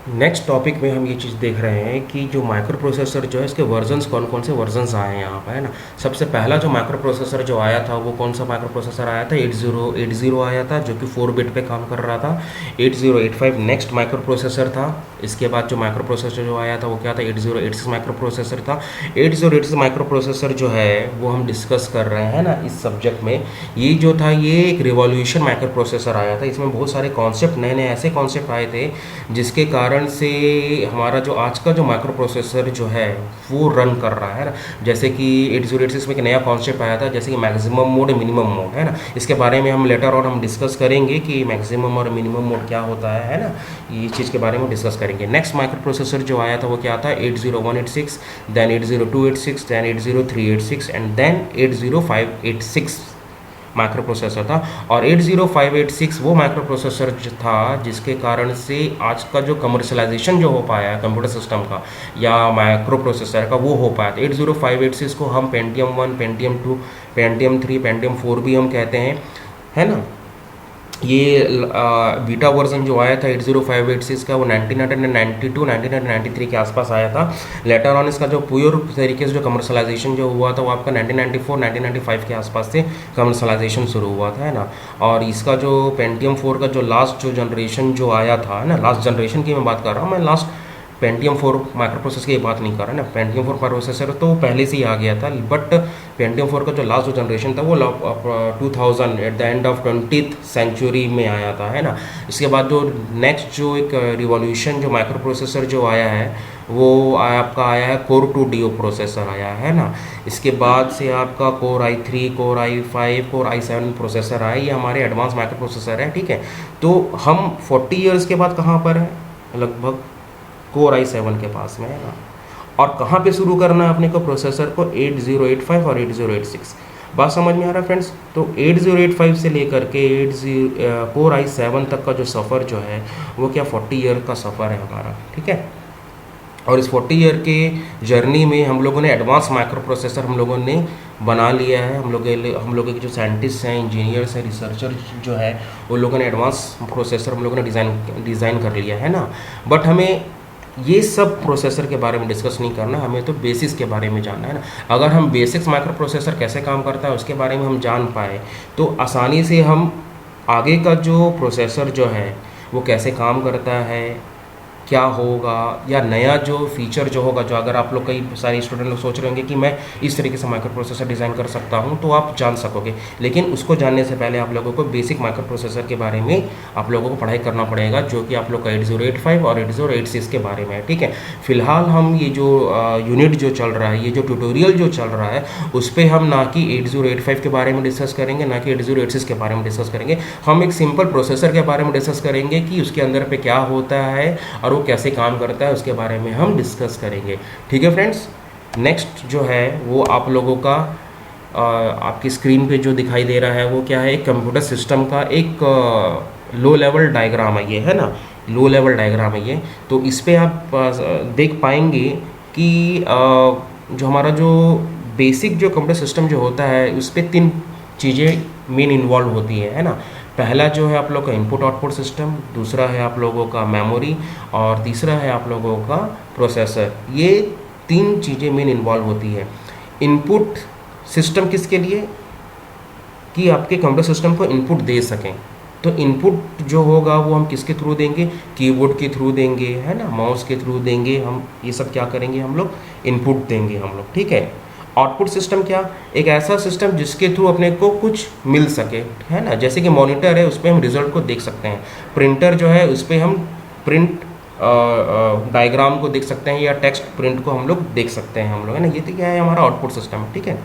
Next topic में हम ये चीज़ देख रहे हैं कि जो माइक्रो प्रोसेसर जो है इसके वर्जन्स कौन कौन से वर्जन्स आए हैं यहाँ पर, है ना। सबसे पहला जो माइक्रो प्रोसेसर जो आया था वो कौन सा माइक्रो प्रोसेसर आया था, 8080 आया था, जो कि 4 बिट पे काम कर रहा था। 8085 नेक्स्ट माइक्रो प्रोसेसर था। इसके बाद जो माइक्रो प्रोसेसर जो आया था वो क्या था, 8086 माइक्रो प्रोसेसर था। 8086 माइक्रो प्रोसेसर जो है वो हम डिस्कस कर रहे हैं ना इस सब्जेक्ट में। ये जो था ये एक रिवॉल्यूशन माइक्रो प्रोसेसर आया था। इसमें बहुत सारे कॉन्सेप्ट, नए नए ऐसे कॉन्सेप्ट आए थे जिसके कारण से हमारा जो आज का जो माइक्रो प्रोसेसर जो है वो रन कर रहा है ना। जैसे कि 8086 में एक नया कॉन्सेप्ट आया था, जैसे कि मैक्सिमम मोड, मिनिमम मोड, है ना। इसके बारे में हम लेटर और हम डिस्कस करेंगे कि मैक्सिमम और मिनिमम मोड क्या होता है ना। ये चीज़ के बारे में डिस्कस करेंगे। नेक्स्ट माइक्रो प्रोसेसर जो आया था वो क्या था, 80186, then 80286, then 80386 and then 80586 microprocessor था। और 80586 वो माइक्रो प्रोसेसर जो था जिसके कारण से आज का जो कमर्शलाइजेशन जो हो पाया कंप्यूटर सिस्टम का या माइक्रो प्रोसेसर का वो हो पाया था। 80586 को हम पेंटियम 1, पेंटियम 2, पेंटियम 3, पेंटियम 4 भी हम कहते हैं, है ना। ये बीटा वर्जन जो आया था 80586 का वो 1992 1993 के आसपास आया था। लेटर ऑन इसका जो प्योर तरीके से जो कमर्शलाइजेशन जो हुआ था वो आपका 1994 1995 के आसपास से कमर्शलाइजेशन शुरू हुआ था, है ना। और इसका जो पेंटियम 4 का जो लास्ट जो जनरेशन जो आया था, है ना, लास्ट जनरेशन की मैं बात कर रहा हूँ, मैं लास्ट पेंटियम 4 माइक्रो प्रोसेसर की बात नहीं कर रहा ना। पेंटियम 4 प्रोसेसर तो पहले से ही आ गया था, बट पेंटियम 4 का जो लास्ट जो जनरेशन था वो 2000 at the end of 20th century में आया था, है ना। इसके बाद जो नेक्स्ट जो एक रिवॉल्यूशन जो माइक्रो प्रोसेसर जो आया है वो आपका आया है कोर 2 डीओ प्रोसेसर आया है ना। इसके बाद से आपका core i3, core i5, core i7 processor आया। ये हमारे एडवांस माइक्रो प्रोसेसर है, ठीक है। तो हम 40 ईयर्स के बाद कहाँ पर हैं, लगभग कोर i7 के पास में, है ना। और कहाँ पे शुरू करना है अपने को प्रोसेसर को, 8085 और 8086। बात समझ में आ रहा है फ्रेंड्स। तो 8085 से लेकर के कोर i7 तक का जो सफ़र जो है वो क्या 40 ईयर का सफ़र है हमारा, ठीक है। और इस 40 ईयर के जर्नी में हम लोगों ने एडवांस माइक्रो प्रोसेसर हम लोगों ने बना लिया है। हम लोगों के जो साइंटिस्ट हैं, इंजीनियर्स हैं, रिसर्चर जो है वो लोगों ने एडवांस प्रोसेसर हम लोगों ने डिज़ाइन कर लिया है ना। बट हमें ये सब प्रोसेसर के बारे में डिस्कस नहीं करना, हमें तो बेसिक्स के बारे में जानना है ना। अगर हम बेसिक्स माइक्रो प्रोसेसर कैसे काम करता है उसके बारे में हम जान पाए तो आसानी से हम आगे का जो प्रोसेसर जो है वो कैसे काम करता है, क्या होगा, या नया जो फीचर जो होगा, जो अगर आप लोग कई सारे स्टूडेंट लोग सोच रहे होंगे कि मैं इस तरीके से माइक्रो प्रोसेसर डिज़ाइन कर सकता हूं, तो आप जान सकोगे। लेकिन उसको जानने से पहले आप लोगों को बेसिक माइक्रो प्रोसेसर के बारे में आप लोगों को पढ़ाई करना पड़ेगा, जो कि आप लोग का 8085 और 8086 के बारे में है, ठीक है। फिलहाल हम ये जो यूनिट जो चल रहा है, ये जो ट्यूटोरियल जो चल रहा है, उस पर हम ना कि 8085 के बारे में डिस्कस करेंगे, ना कि 8086 के बारे में डिस्कस करेंगे। हम एक सिंपल प्रोसेसर के बारे में डिस्कस करेंगे कि उसके अंदर पे क्या होता है और वो कैसे काम करता है, उसके बारे में हम डिस्कस करेंगे, ठीक है फ्रेंड्स। नेक्स्ट जो है वो आप लोगों का आपकी स्क्रीन पे जो दिखाई दे रहा है वो क्या है, एक कंप्यूटर सिस्टम का एक लो लेवल डायग्राम है ये, है ना। लो लेवल डायग्राम है ये। तो इस पे आप देख पाएंगे कि जो हमारा जो बेसिक जो कंप्यूटर सिस्टम जो होता है उस पर 3 चीज़ें मेन इन्वॉल्व होती है ना। पहला जो है आप लोग का इनपुट आउटपुट सिस्टम, दूसरा है आप लोगों का मेमोरी, और तीसरा है आप लोगों का प्रोसेसर। ये 3 चीज़ें मेन इन्वॉल्व होती है। इनपुट सिस्टम किसके लिए, कि आपके कंप्यूटर सिस्टम को इनपुट दे सकें। तो इनपुट जो होगा वो हम किसके थ्रू देंगे, कीबोर्ड के थ्रू देंगे, है ना, माउस के थ्रू देंगे। हम ये सब क्या करेंगे, हम लोग इनपुट देंगे हम लोग, ठीक है। आउटपुट सिस्टम क्या, एक ऐसा सिस्टम जिसके थ्रू अपने को कुछ मिल सके, है ना। जैसे कि मॉनिटर है, उस पर हम रिजल्ट को देख सकते हैं। प्रिंटर जो है उस पर हम प्रिंट डायग्राम को देख सकते हैं, या टेक्स्ट प्रिंट को हम लोग देख सकते हैं हम लोग, है ना। ये तो क्या है, हमारा आउटपुट सिस्टम, ठीक है।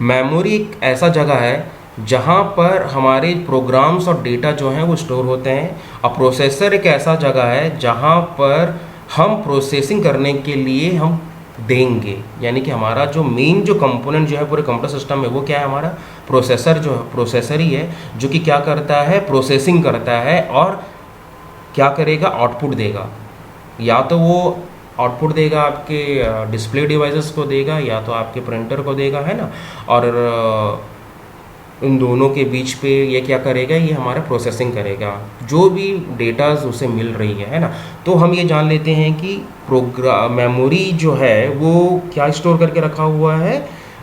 मेमोरी एक ऐसा जगह है जहाँ पर हमारे प्रोग्राम्स और डेटा जो हैं वो स्टोर होते हैं। और प्रोसेसर एक ऐसा जगह है जहाँ पर हम प्रोसेसिंग करने के लिए हम देंगे, यानी कि हमारा जो मेन जो कंपोनेंट जो है पूरे कंप्यूटर सिस्टम में वो क्या है, हमारा प्रोसेसर जो है, प्रोसेसर ही है जो कि क्या करता है, प्रोसेसिंग करता है और क्या करेगा, आउटपुट देगा। या तो वो आउटपुट देगा आपके डिस्प्ले डिवाइसेस को देगा, या तो आपके प्रिंटर को देगा, है ना। और इन दोनों के बीच पे ये क्या करेगा, ये हमारा प्रोसेसिंग करेगा जो भी डेटाज उसे मिल रही है ना। तो हम ये जान लेते हैं कि प्रोग्राम मेमोरी जो है वो क्या स्टोर करके रखा हुआ है,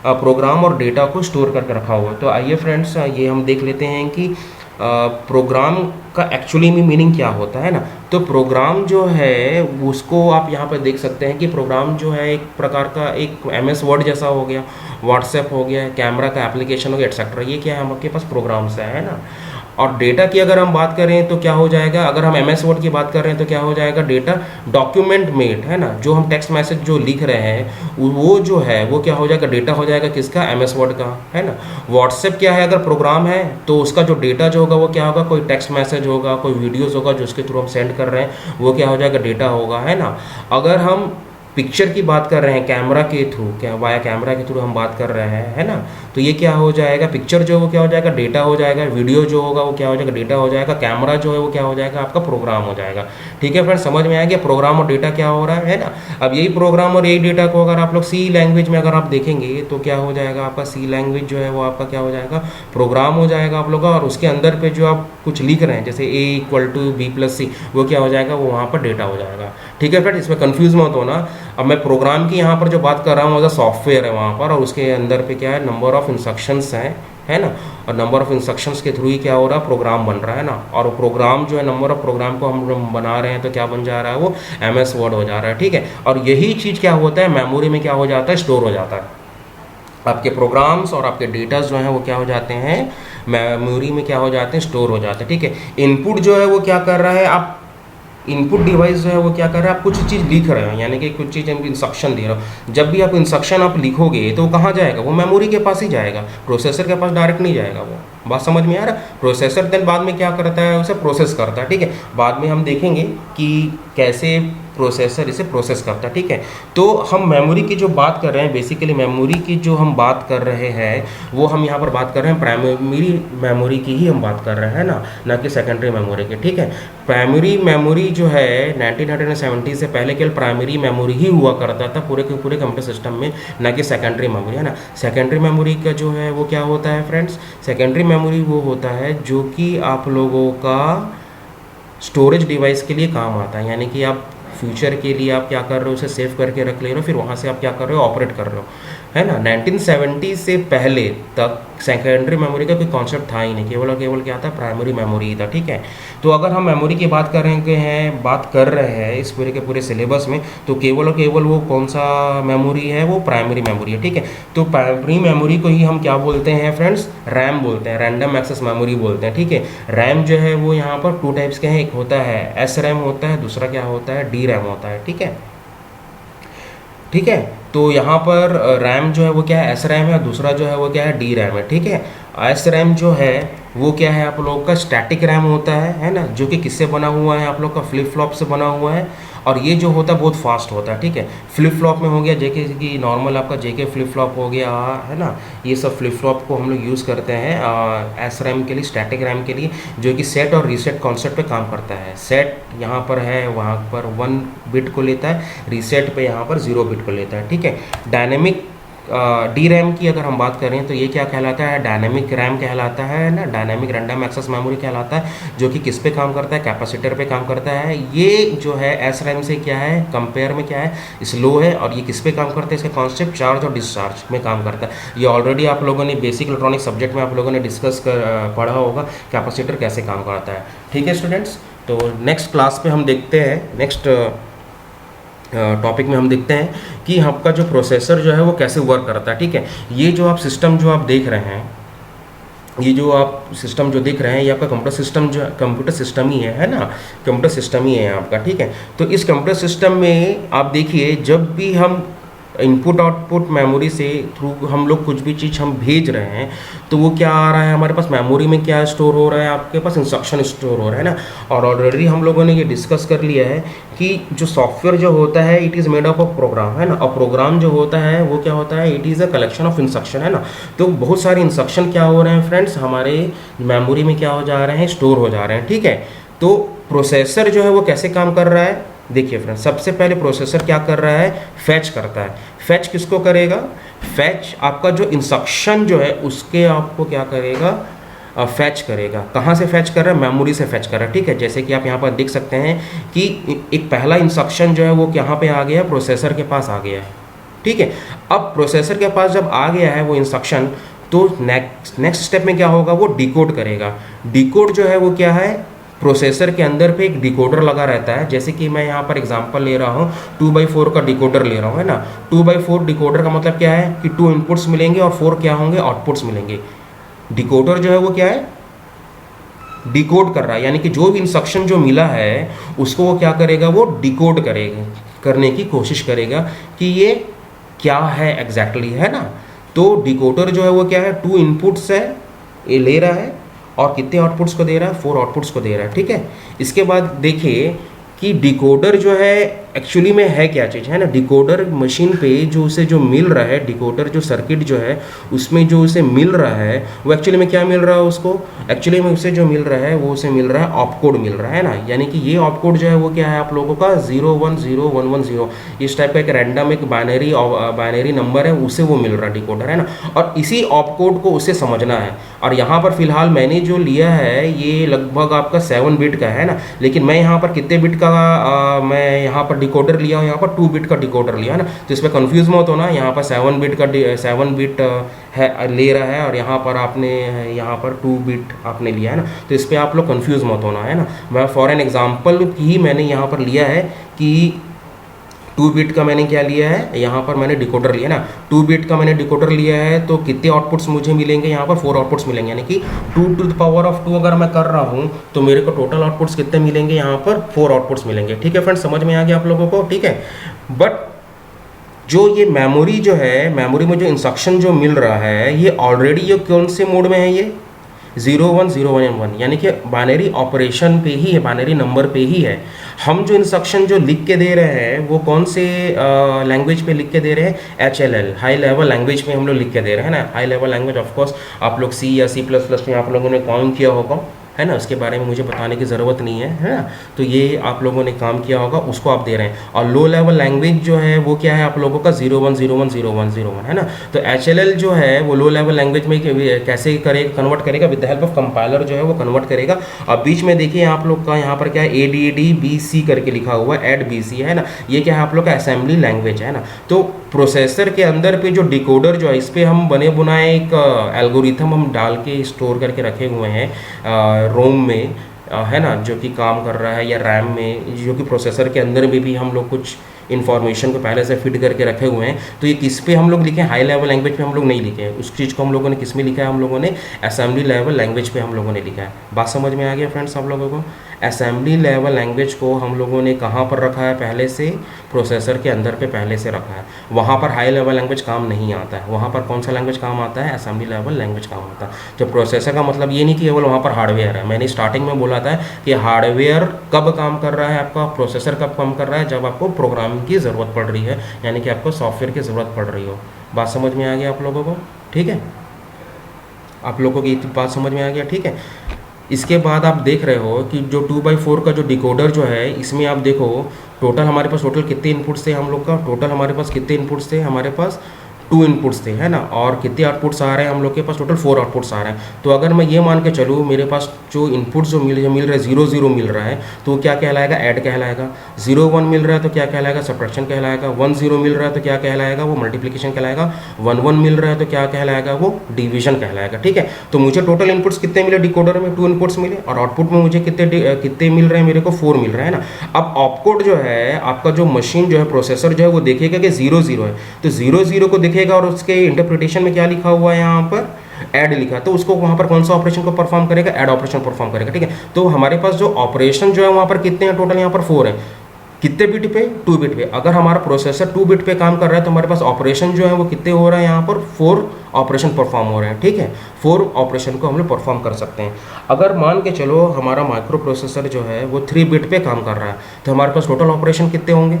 प्रोग्राम और डेटा को स्टोर करके रखा हुआ है। तो आइए फ्रेंड्स ये हम देख लेते हैं कि प्रोग्राम का एक्चुअली में मीनिंग क्या होता है ना। तो प्रोग्राम जो है उसको आप यहाँ पर देख सकते हैं कि प्रोग्राम जो है एक प्रकार का एक MS वर्ड जैसा हो गया, व्हाट्सएप हो गया, कैमरा का एप्लीकेशन हो गया, एक्सेट्रा। ये क्या है, हम आपके पास प्रोग्राम्स है ना। और डेटा की अगर हम बात करें तो क्या हो जाएगा, अगर हम MS वर्ड की बात कर रहे हैं तो क्या हो जाएगा, डेटा डॉक्यूमेंट मेड है ना, जो हम टेक्स्ट मैसेज जो लिख रहे हैं वो जो है वो क्या हो जाएगा, डेटा हो जाएगा किसका, MS वर्ड का है ना। व्हाट्सएप क्या है, अगर प्रोग्राम है तो उसका जो डेटा जो होगा वो क्या होगा, कोई टेक्स्ट मैसेज होगा, कोई वीडियोज़ होगा जो उसके थ्रू हम सेंड कर रहे हैं, वो क्या हो जाएगा, डेटा होगा है ना। अगर हम पिक्चर की बात कर रहे हैं कैमरा के थ्रू, क्या वाया कैमरा के थ्रू हम बात कर रहे हैं है ना, तो ये क्या हो जाएगा, पिक्चर जो वो क्या हो जाएगा, डेटा हो जाएगा, वीडियो जो होगा वो क्या हो जाएगा, डेटा हो जाएगा, कैमरा जो है वो क्या हो जाएगा, आपका प्रोग्राम हो जाएगा। ठीक है फ्रेंड्स, समझ में आ गया प्रोग्राम और डेटा क्या हो रहा है ना। अब यही प्रोग्राम और यही डेटा को अगर आप लोग सी लैंग्वेज में अगर आप देखेंगे तो क्या हो जाएगा, आपका सी लैंग्वेज जो है वो आपका क्या हो जाएगा, प्रोग्राम हो जाएगा आप लोग का। और उसके अंदर पे जो आप कुछ लिख रहे हैं जैसे A=B+C, वो क्या हो जाएगा, वो वहाँ पर डेटा हो जाएगा। ठीक है फ्रेंड, इसमें कंफ्यूज मत होना। अब मैं प्रोग्राम की यहाँ पर जो बात कर रहा हूँ वो सॉफ्टवेयर है वहाँ पर, और उसके अंदर पे क्या है, नंबर ऑफ इंस्ट्रक्शंस हैं है ना। और नंबर ऑफ इंस्ट्रक्शंस के थ्रू ही क्या हो रहा है, प्रोग्राम बन रहा है ना। और प्रोग्राम जो है, नंबर ऑफ प्रोग्राम को हम बना रहे हैं तो क्या बन जा रहा है, वो MS वर्ड हो जा रहा है। ठीक है, और यही चीज़ क्या होता है, मेमोरी में क्या हो जाता है, स्टोर हो जाता है। आपके प्रोग्राम्स और आपके डेटाज जो हैं वो क्या हो जाते हैं, मेमोरी में क्या हो जाते हैं, स्टोर हो जाते हैं। ठीक है, इनपुट जो है वो क्या कर रहा है, आप इनपुट डिवाइस जो है वो क्या कर रहा है, आप कुछ चीज़ लिख रहे हो, यानी कि कुछ चीज़ हम इंस्ट्रक्शन दे रहे हो। जब भी आप इंस्ट्रक्शन आप लिखोगे तो वो कहाँ जाएगा, वो मेमोरी के पास ही जाएगा, प्रोसेसर के पास डायरेक्ट नहीं जाएगा। वो बात समझ में आ रहा है। प्रोसेसर देन बाद में क्या करता है, उसे प्रोसेस करता है। ठीक है, बाद में हम देखेंगे कि कैसे प्रोसेसर इसे प्रोसेस करता है। ठीक है, तो हम मेमोरी की जो बात कर रहे हैं, बेसिकली मेमोरी की जो हम बात कर रहे हैं वो हम यहाँ पर बात कर रहे हैं प्राइमरी मेमोरी की ही हम बात कर रहे हैं ना कि सेकेंडरी मेमोरी की। ठीक है, प्राइमरी मेमोरी जो है 1970 से पहले केवल प्राइमरी मेमोरी ही हुआ करता था पूरे के पूरे कंप्यूटर सिस्टम में, ना कि सेकेंडरी मेमोरी है ना। सेकेंडरी मेमोरी का जो है वो क्या होता है फ्रेंड्स, सेकेंडरी मेमोरी वो होता है जो कि आप लोगों का स्टोरेज डिवाइस के लिए काम आता है, यानी कि आप फ्यूचर के लिए आप क्या कर रहे हो, उसे सेव करके रख ले रहे हो, फिर वहाँ से आप क्या कर रहे हो, ऑपरेट कर रहे हो है ना। 1970 से पहले तक सेकेंडरी मेमोरी का कोई कॉन्सेप्ट था ही नहीं, केवल और केवल क्या था, प्राइमरी मेमोरी ही था। ठीक है, तो अगर हम मेमोरी की बात कर रहे हैं इस पूरे के पूरे सिलेबस में, तो केवल और केवल वो कौन सा मेमोरी है, वो प्राइमरी मेमोरी है। ठीक है, तो प्राइमरी मेमोरी को ही हम क्या बोलते हैं फ्रेंड्स, रैम बोलते हैं, रैंडम एक्सेस मेमोरी बोलते हैं। ठीक है, रैम जो है वो यहाँ पर 2 टाइप्स के हैं, एक होता है SRAM होता है, दूसरा क्या होता है, DRAM होता है। ठीक है, ठीक है, तो यहाँ पर रैम जो है वो क्या है, SRAM है, दूसरा जो है वो क्या है, DRAM है। ठीक है, SRAM जो है वो क्या है, आप लोग का स्टैटिक रैम होता है ना, जो कि किससे बना हुआ है, आप लोग का फ्लिप फ्लॉप से बना हुआ है। और ये जो होता है बहुत फास्ट होता है। ठीक है, फ्लिप फ्लॉप में हो गया जेके की नॉर्मल आपका जेके फ्लिप फ्लॉप हो गया है ना, ये सब फ्लिप फ्लॉप को हम लोग यूज़ करते हैं SRAM के लिए, स्टैटिक रैम के लिए, जो कि सेट और रीसेट कॉन्सेप्ट पे काम करता है। सेट यहाँ पर है, वहाँ पर 1 बिट को लेता है, रीसेट पे यहाँ पर 0 बिट को लेता है। ठीक है, डायनेमिक DRAM की अगर हम बात करें तो ये क्या कहलाता है, डायनेमिक रैम कहलाता है ना, डायनेमिक रैंडम एक्सेस मेमोरी कहलाता है, जो कि किस पे काम करता है, कैपेसिटर पे काम करता है। ये जो है SRAM से क्या है, कंपेयर में क्या है, स्लो है। और ये किस पे काम करता है, इसका कॉन्सेप्ट चार्ज और डिस्चार्ज में काम करता है। ये ऑलरेडी आप लोगों ने बेसिक इलेक्ट्रॉनिक सब्जेक्ट में आप लोगों ने डिस्कस पढ़ा होगा, कैपेसिटर कैसे काम करता है। ठीक है स्टूडेंट्स, तो नेक्स्ट क्लास पे हम देखते हैं, नेक्स्ट टॉपिक में हम देखते हैं कि आपका जो प्रोसेसर जो है वो कैसे वर्क करता है। ठीक है, ये जो आप सिस्टम जो आप देख रहे हैं, ये जो आप सिस्टम जो देख रहे हैं, ये आपका कंप्यूटर सिस्टम जो कंप्यूटर सिस्टम ही है ना, कंप्यूटर सिस्टम ही है आपका। ठीक है, तो इस कंप्यूटर सिस्टम में आप देखिए, जब भी हम इनपुट आउटपुट मेमोरी से थ्रू हम लोग कुछ भी चीज़ हम भेज रहे हैं, तो वो क्या आ रहा है हमारे पास, मेमोरी में क्या स्टोर हो रहा है, आपके पास इंस्ट्रक्शन स्टोर हो रहा है ना। और ऑलरेडी हम लोगों ने ये डिस्कस कर लिया है कि जो सॉफ्टवेयर जो होता है, it is made up of program है ना, और प्रोग्राम जो होता है वो क्या होता है, it is a collection of instruction है ना। तो बहुत सारे इंस्ट्रक्शन क्या हो रहे हैं फ्रेंड्स, हमारे मेमोरी में क्या हो जा रहे हैं, स्टोर हो जा रहे हैं। ठीक है, तो प्रोसेसर जो है वो कैसे काम कर रहा है, देखिए फ्रेंड्स, सबसे पहले प्रोसेसर क्या कर रहा है, फैच करता है। फैच किसको करेगा, फैच आपका जो इंस्ट्रक्शन जो है उसके आपको क्या करेगा, फैच करेगा। कहाँ से फैच कर रहा है, मेमोरी से फैच कर रहा है, ठीक है। जैसे कि आप यहाँ पर देख सकते हैं कि एक पहला इंस्ट्रक्शन जो है वो यहाँ पे आ गया है, प्रोसेसर के पास आ गया है, ठीक है। अब प्रोसेसर के पास जब आ गया है वो इंस्ट्रक्शन, तो नेक्स्ट स्टेप में क्या होगा, वो डिकोड करेगा। डिकोड जो है वो क्या है, प्रोसेसर के अंदर पे एक डिकोडर लगा रहता है। जैसे कि मैं यहाँ पर एग्जांपल ले रहा हूँ, 2/4 का डिकोडर ले रहा हूँ, है ना। 2/4 डिकोडर का मतलब क्या है कि 2 इनपुट्स मिलेंगे और 4 क्या होंगे, आउटपुट्स मिलेंगे। डिकोडर जो है वो क्या है, डिकोड कर रहा है, यानी कि जो भी इंस्ट्रक्शन जो मिला है उसको वो क्या करेगा, वो डिकोड करेगा, करने की कोशिश करेगा कि ये क्या है एग्जैक्टली, है ना। तो डिकोडर जो है वो क्या है, 2 इनपुट्स है ये ले रहा है और कितने आउटपुट्स को दे रहा है, 4 आउटपुट्स को दे रहा है, ठीक है। इसके बाद देखिए कि डिकोडर जो है एक्चुअली में है क्या चीज़, है ना। डिकोडर मशीन पे जो उसे जो मिल रहा है, डिकोडर जो सर्किट जो है उसमें जो उसे मिल रहा है वो एक्चुअली में क्या मिल रहा है उसको, एक्चुअली में उसे जो मिल रहा है वो उसे मिल रहा है ऑपकोड मिल रहा है ना। यानी कि ये ऑपकोड जो है वो क्या है आप लोगों का 0101110, इस टाइप का एक रैंडम एक बाइनरी नंबर है, उसे वो मिल रहा है डिकोडर, है ना। और इसी ऑपकोड को उसे समझना है। और यहाँ पर फिलहाल मैंने जो लिया है ये लगभग आपका 7 बिट का है ना, लेकिन मैं यहाँ पर कितने बिट का मैं यहाँ पर डिकोडर लिया हूँ, यहाँ पर 2 बिट का डिकोडर लिया है ना। तो इसमें कंफ्यूज मत होना, यहाँ पर 7 बिट का 7 बिट है ले रहा है और यहाँ पर आपने यहाँ पर 2 बिट आपने लिया है ना। तो इस पर आप लोग कंफ्यूज मत होना, है ना। मैं फॉर एन एग्जांपल ही मैंने यहाँ पर लिया है कि 2 बिट का मैंने क्या लिया है, यहाँ पर मैंने डिकोडर लिया ना। 2 बिट का मैंने डिकोडर लिया है तो कितने आउटपुट्स मुझे मिलेंगे, यहाँ पर 4 आउटपुट्स मिलेंगे। यानी कि 2 अगर मैं कर रहा हूँ तो मेरे को टोटल आउटपुट्स कितने मिलेंगे, यहाँ पर 4 आउटपुट्स मिलेंगे, ठीक है फ्रेंड्स। समझ में आ गया आप लोगों को, ठीक है। बट जो ये मेमोरी जो है, मेमोरी में जो इंस्ट्रक्शन जो मिल रहा है ये ऑलरेडी ये कौन से मोड में है, ये 010111, यानी कि बाइनरी ऑपरेशन पे ही है, बाइनरी नंबर पे ही है। हम जो इंस्ट्रक्शन जो लिख के दे रहे हैं वो कौन से लैंग्वेज पे लिख के दे रहे हैं, HLL, हाई लेवल लैंग्वेज में हम लोग लिख के दे रहे हैं ना। High level language of course आप लोग C या C++ में आप लोगों ने काम किया होगा, है ना। उसके बारे में मुझे बताने की ज़रूरत नहीं है ना। तो ये आप लोगों ने काम किया होगा, उसको आप दे रहे हैं। और लो लेवल लैंग्वेज जो है वो क्या है आप लोगों का 01010101, है ना। तो HLL जो है वो लो लेवल लैंग्वेज में कैसे करेगा, कन्वर्ट करेगा, with the help of compiler जो है वो कन्वर्ट करेगा। अब बीच में देखिए आप लोग का यहाँ पर क्या है, ADDBC करके लिखा हुआ है, ADDBC, है ना। ये क्या है आप लोग का असेंबली लैंग्वेज, है ना। तो प्रोसेसर के अंदर पे जो डिकोडर जो है इस पर हम बने बुनाए एक एल्गोरिथम हम डाल के स्टोर करके रखे हुए हैं रोम में, है ना, जो कि काम कर रहा है, या रैम में, जो कि प्रोसेसर के अंदर में भी हम लोग कुछ इन्फॉर्मेशन को पहले से फिट करके रखे हुए हैं। तो ये किस पे हम लोग लिखे हैं, हाई लेवल लैंग्वेज पे हम लोग नहीं लिखे हैं। उस चीज़ को हम लोगों ने किस में लिखा है, हम लोगों ने असेंबली लेवल लैंग्वेज पे हम लोगों ने लिखा है। बात समझ में आ गया फ्रेंड्स आप लोगों को। असेंबली लेवल लैंग्वेज को हम लोगों ने कहाँ पर रखा है, पहले से प्रोसेसर के अंदर पे पहले से रखा है। वहाँ पर हाई लेवल लैंग्वेज काम नहीं आता है। वहाँ पर कौन सा लैंग्वेज काम आता है, असेंबली लेवल लैंग्वेज काम आता है। जब प्रोसेसर का मतलब ये नहीं कि केवल वहाँ पर हार्डवेयर है। मैंने स्टार्टिंग में बोला था कि हार्डवेयर कब काम कर रहा है आपका, प्रोसेसर कब काम कर रहा है, जब आपको प्रोग्रामिंग की ज़रूरत पड़ रही है, यानी कि आपको सॉफ्टवेयर की ज़रूरत पड़ रही हो। बात समझ में आ गया आप लोगों को, ठीक है। आप लोगों की बात समझ में आ गया, ठीक है। इसके बाद आप देख रहे हो कि जो 2/4 का जो डिकोडर जो है, इसमें आप देखो टोटल हमारे पास टोटल कितने इनपुट्स थे हम लोग का, टोटल हमारे पास कितने इनपुट्स थे, हमारे पास 2 इनपुट्स थे, है ना। और कितने आउटपुट्स आ रहे हैं हम लोग के पास, टोटल 4 आउटपुट्स आ रहे हैं। तो अगर मैं ये मान के चलूँ मेरे पास जो इनपुट्स जो मिल रहा है 0 मिल रहा है, तो क्या कहलाएगा, ऐड कहलाएगा। 0 1 मिल रहा है तो क्या कहलाएगा, सब्ट्रैक्शन कहलाएगा। 1 0 मिल रहा है तो क्या कहलाएगा, वो मल्टीप्लिकेशन कहलाएगा। 1 1 मिल रहा है तो क्या कहलाएगा, वो डिवीजन कहलाएगा, ठीक है। तो मुझे टोटल इनपुट्स कितने मिले डिकोडर में, 2 इनपुट्स मिले, और आउटपुट में मुझे कितने मिल रहे हैं, मेरे को 4 मिल रहा है ना। अब ऑपकोड जो है आपका, जो मशीन जो है, प्रोसेसर जो है, वो देखेगा कि 0 0 है, तो 0 0 को देखेगा और उसके इंटरप्रिटेशन में क्या लिखा हुआ है, यहाँ पर ऐड लिखा, तो उसको वहाँ पर कौन सा ऑपरेशन को परफॉर्म करेगा, ऐड ऑपरेशन परफॉर्म करेगा, ठीक है। तो हमारे पास जो ऑपरेशन जो है वहाँ पर कितने हैं, टोटल यहाँ पर 4 है। कितने बिट पे, 2 बिट पे। अगर हमारा प्रोसेसर 2 बिट पे काम कर रहा है तो हमारे पास ऑपरेशन जो है वो कितने हो रहा है, यहाँ पर 4 ऑपरेशन परफॉर्म हो रहे हैं, ठीक है। 4 ऑपरेशन को हम लोग परफॉर्म कर सकते हैं। अगर मान के चलो हमारा माइक्रो प्रोसेसर जो है वो 3 बिट पे काम कर रहा है, तो हमारे पास टोटल ऑपरेशन कितने होंगे,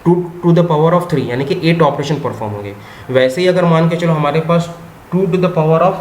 2 to the power of 3, यानी कि 8 ऑपरेशन परफॉर्म होंगे। वैसे ही अगर मान के चलो हमारे पास 2 to the power of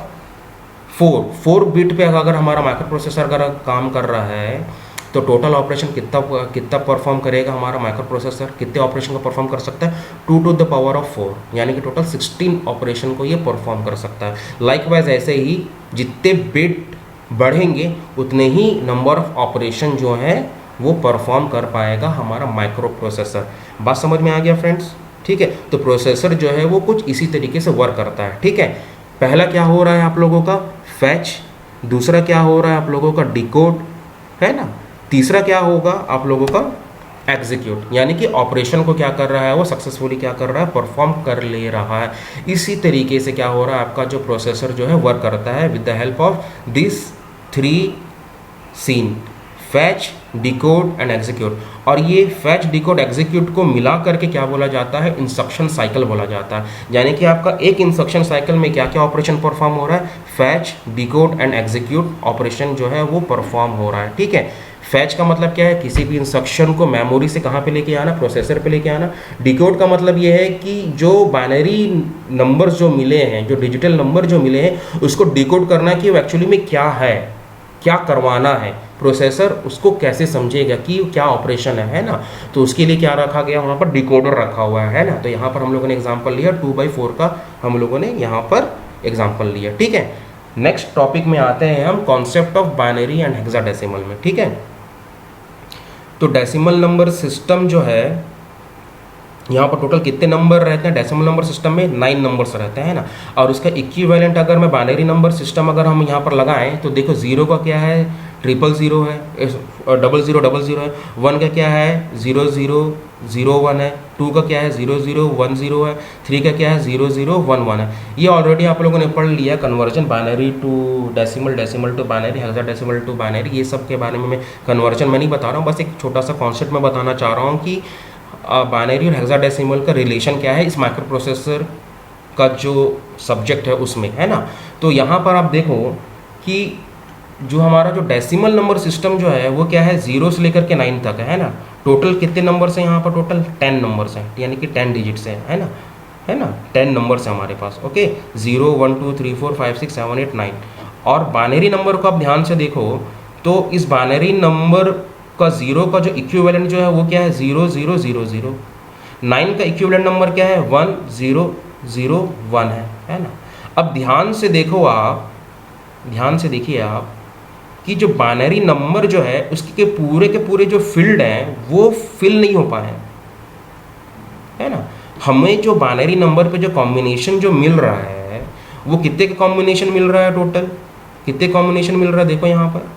4 bit पे अगर हमारा माइक्रो प्रोसेसर अगर काम कर रहा है, तो टोटल ऑपरेशन कितना कितना परफॉर्म करेगा हमारा माइक्रो प्रोसेसर, कितने ऑपरेशन का परफॉर्म कर सकता है, 2⁴ यानी कि टोटल 16 ऑपरेशन को ये परफॉर्म कर सकता है। लाइकवाइज ऐसे ही जितने बिट बढ़ेंगे उतने ही नंबर ऑफ ऑपरेशन जो है वो परफॉर्म कर पाएगा हमारा माइक्रो प्रोसेसर। बात समझ में आ गया फ्रेंड्स? ठीक है, तो प्रोसेसर जो है वो कुछ इसी तरीके से वर्क करता है। ठीक है, पहला क्या हो रहा है आप लोगों का फैच, दूसरा क्या हो रहा है आप लोगों का डिकोड, है ना, तीसरा क्या होगा आप लोगों का एग्जीक्यूट, यानी कि ऑपरेशन को क्या कर रहा है वो सक्सेसफुली क्या कर रहा है, परफॉर्म कर ले रहा है। इसी तरीके से क्या हो रहा है आपका जो प्रोसेसर जो है वर्क करता है with the help of this 3 scene, fetch, decode and execute. और ये फैच, डिकोड, एग्जीक्यूट को मिला करके क्या बोला जाता है, इंस्ट्रक्शन साइकिल बोला जाता है। यानी कि आपका एक इंस्ट्रक्शन साइकिल में क्या क्या ऑपरेशन परफॉर्म हो रहा है, fetch, decode and execute operation जो है वो परफॉर्म हो रहा है। ठीक है, फैच का मतलब क्या है, किसी भी इंस्ट्रक्शन को मेमोरी से कहाँ पे लेके आना, प्रोसेसर पे लेके आना। डिकोड का मतलब ये है कि जो बाइनरी नंबर्स जो मिले हैं, जो डिजिटल नंबर जो मिले हैं, उसको डिकोड करना कि वो एक्चुअली में क्या है, क्या करवाना है, प्रोसेसर उसको कैसे समझेगा कि क्या ऑपरेशन है ना। तो उसके लिए क्या रखा गया वहाँ पर, डिकोडर रखा हुआ है ना। तो यहाँ पर हम लोगों ने एग्जांपल लिया 2/4 का, हम लोगों ने यहाँ पर एग्जांपल लिया। ठीक है, नेक्स्ट टॉपिक में आते हैं हम concept of binary and hexadecimal में। ठीक है, तो डेसिमल नंबर सिस्टम जो है यहाँ पर टोटल कितने नंबर रहते हैं, डेसिमल नंबर सिस्टम में 9 नंबर्स रहते हैं ना। और उसका इक्विवेलेंट अगर मैं बाइनरी नंबर सिस्टम अगर हम यहाँ पर लगाएं तो देखो 0 का क्या है, 000 है, 0000 है, 1 का क्या है, 0001 है, 2 का क्या है, 0010 है, 3 का क्या है, 0011 है। ये ऑलरेडी आप लोगों ने पढ़ लिया, conversion binary to decimal, decimal to binary, hexadecimal to binary. ये सब के बारे में मैं कन्वर्जन मैं नहीं बता रहा हूँ, बस एक छोटा सा कॉन्सेप्ट मैं बताना चाह रहा हूँ कि बाइनरी और हेक्साडेसिमल का रिलेशन क्या है इस माइक्रो प्रोसेसर का जो सब्जेक्ट है उसमें, है ना। तो यहाँ पर आप देखो कि जो हमारा जो डेसिमल नंबर सिस्टम जो है वो क्या है, 0 से लेकर के 9 तक है ना। टोटल कितने नंबर्स हैं यहाँ पर, टोटल 10 नंबर्स हैं, यानी कि 10 डिजिट्स हैं, है ना 10 नंबर्स हैं हमारे पास। ओके, 0 1 2 3 4 5 6 7 8 9। और बाइनरी नंबर को आप ध्यान से देखो तो इस बाइनरी नंबर का 0 का जो इक्विवेलेंट जो है वो क्या है, 0 0 0 0। 9 का इक्विवेलेंट नंबर क्या है, 1 0 0 1 है ना। अब ध्यान से देखो आप, ध्यान से देखिए आप कि जो बाइनरी नंबर जो है उसके के पूरे जो फील्ड हैं वो फिल नहीं हो पाए, है ना। हमें जो बाइनरी नंबर पे जो कॉम्बिनेशन जो मिल रहा है वो कितने का कॉम्बिनेशन मिल रहा है, टोटल कितने कॉम्बिनेशन मिल रहा है, देखो यहाँ पर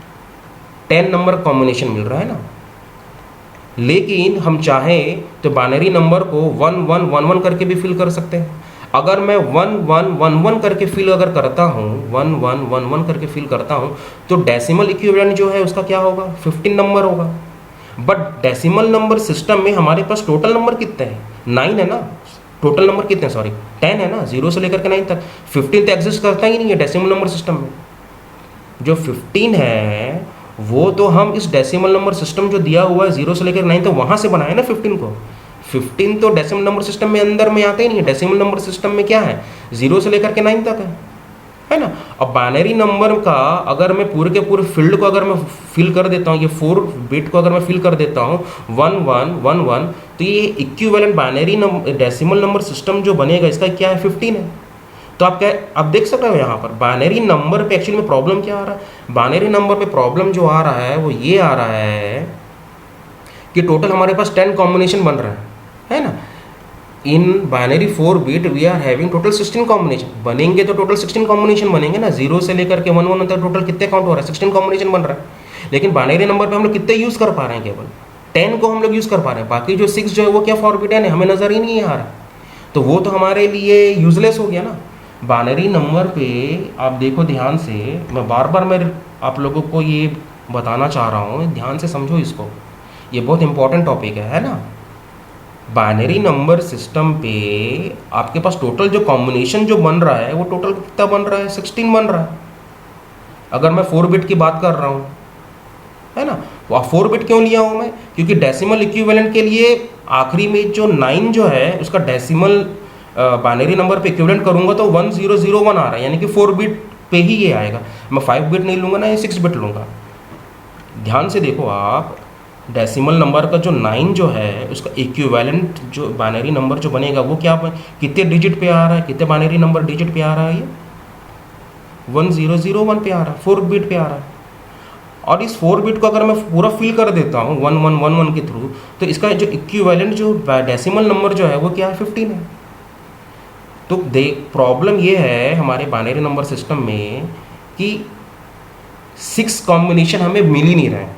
10 नंबर कॉम्बिनेशन मिल रहा है ना। लेकिन हम चाहें तो बाइनरी नंबर को 1 1 1 1 करके भी फिल कर सकते हैं। अगर मैं 1 1 1 1 करके फिल अगर करता हूँ, 1 1 1 1 करके फिल करता हूँ तो डेसिमल इक्विवेलेंट जो है उसका क्या होगा, 15 नंबर होगा। बट डेसिमल नंबर सिस्टम में हमारे पास टोटल नंबर कितने हैं, 9 है ना। टोटल नंबर कितने हैं, सॉरी 10 है ना, 0 से लेकर के 9 तक। 15 तो एग्जिस्ट करता ही नहीं है डेसिमल नंबर सिस्टम में। जो 15 है वो तो हम इस डेसिमल नंबर सिस्टम जो दिया हुआ है 0 से लेकर 9 तक वहाँ से बनाए ना 15 को। 15 तो डेसिमल नंबर सिस्टम में अंदर में आता ही नहीं है। डेसिमल नंबर सिस्टम में क्या है, 0 से लेकर के 9 तक है ना। अब बाइनरी नंबर का अगर मैं पूरे के पूरे फील्ड को अगर मैं फिल कर देता हूँ, ये 4 बिट को अगर मैं फिल कर देता हूँ 1 1 1 1, तो ये equivalent binary decimal number system जो बनेगा इसका क्या है, 15 है। तो आप देख सकते हो यहाँ पर बाइनरी नंबर पे एक्चुअली में प्रॉब्लम क्या आ रहा है। बाइनरी नंबर पे प्रॉब्लम जो आ रहा है वो ये आ रहा है कि टोटल हमारे पास 10 कॉम्बिनेशन बन रहा है ना। In binary 4 bit we are having total 16 combination बनेंगे, तो टोटल 16 कॉम्बिनेशन बनेंगे ना। 0 से लेकर के 1 1 तक टोटल कितने काउंट हो रहा है, 16 कॉम्बिनेशन बन रहा है। लेकिन बाइनरी नंबर पे हम लोग कितने यूज़ कर पा रहे हैं, केवल 10 को हम लोग यूज़ कर पा रहे हैं। बाकी जो 6 जो है वो क्या फॉरबिडन है, हमें नज़र ही नहीं आ रहा। तो वो तो हमारे लिए यूजलेस हो गया ना। बाइनरी नंबर पे आप देखो ध्यान से, मैं बार बार मैं आप लोगों को ये बताना चाह रहा हूँ, ध्यान से समझो इसको, ये बहुत इंपॉर्टेंट टॉपिक है ना। बाइनरी नंबर सिस्टम पे आपके पास टोटल जो कॉम्बिनेशन जो बन रहा है वो टोटल कितना बन रहा है, 16 बन रहा है। अगर मैं 4 बिट की बात कर रहा हूँ, है ना। 4 बिट क्यों लिया हूँ मैं, क्योंकि डेसिमल इक्विवेलेंट के लिए आखिरी में जो 9 जो है उसका डेसिमल बाइनरी नंबर पे इक्विवेलेंट करूंगा तो 1001 आ रहा है, यानी कि 4 बिट पे ही ये आएगा। मैं 5 बिट नहीं लूँगा ना, ये 6 बिट लूँगा। ध्यान से देखो आप, डेसिमल नंबर का जो 9 जो है उसका इक्विवेलेंट जो बाइनरी नंबर जो बनेगा वो क्या कितने डिजिट पे आ रहा है, कितने बाइनरी नंबर डिजिट पे आ रहा है, ये 1001 पे आ रहा है, 4 बिट पे आ रहा है। और इस 4 बिट को अगर मैं पूरा फिल कर देता हूँ 1111 के थ्रू, तो इसका जो इक्विवेलेंट जो डेसिमल नंबर जो है वो क्या है, 15 है। तो देख प्रॉब्लम ये है हमारे बाइनरी नंबर सिस्टम में कि 6 कॉम्बिनेशन हमें मिल ही नहीं रहे हैं।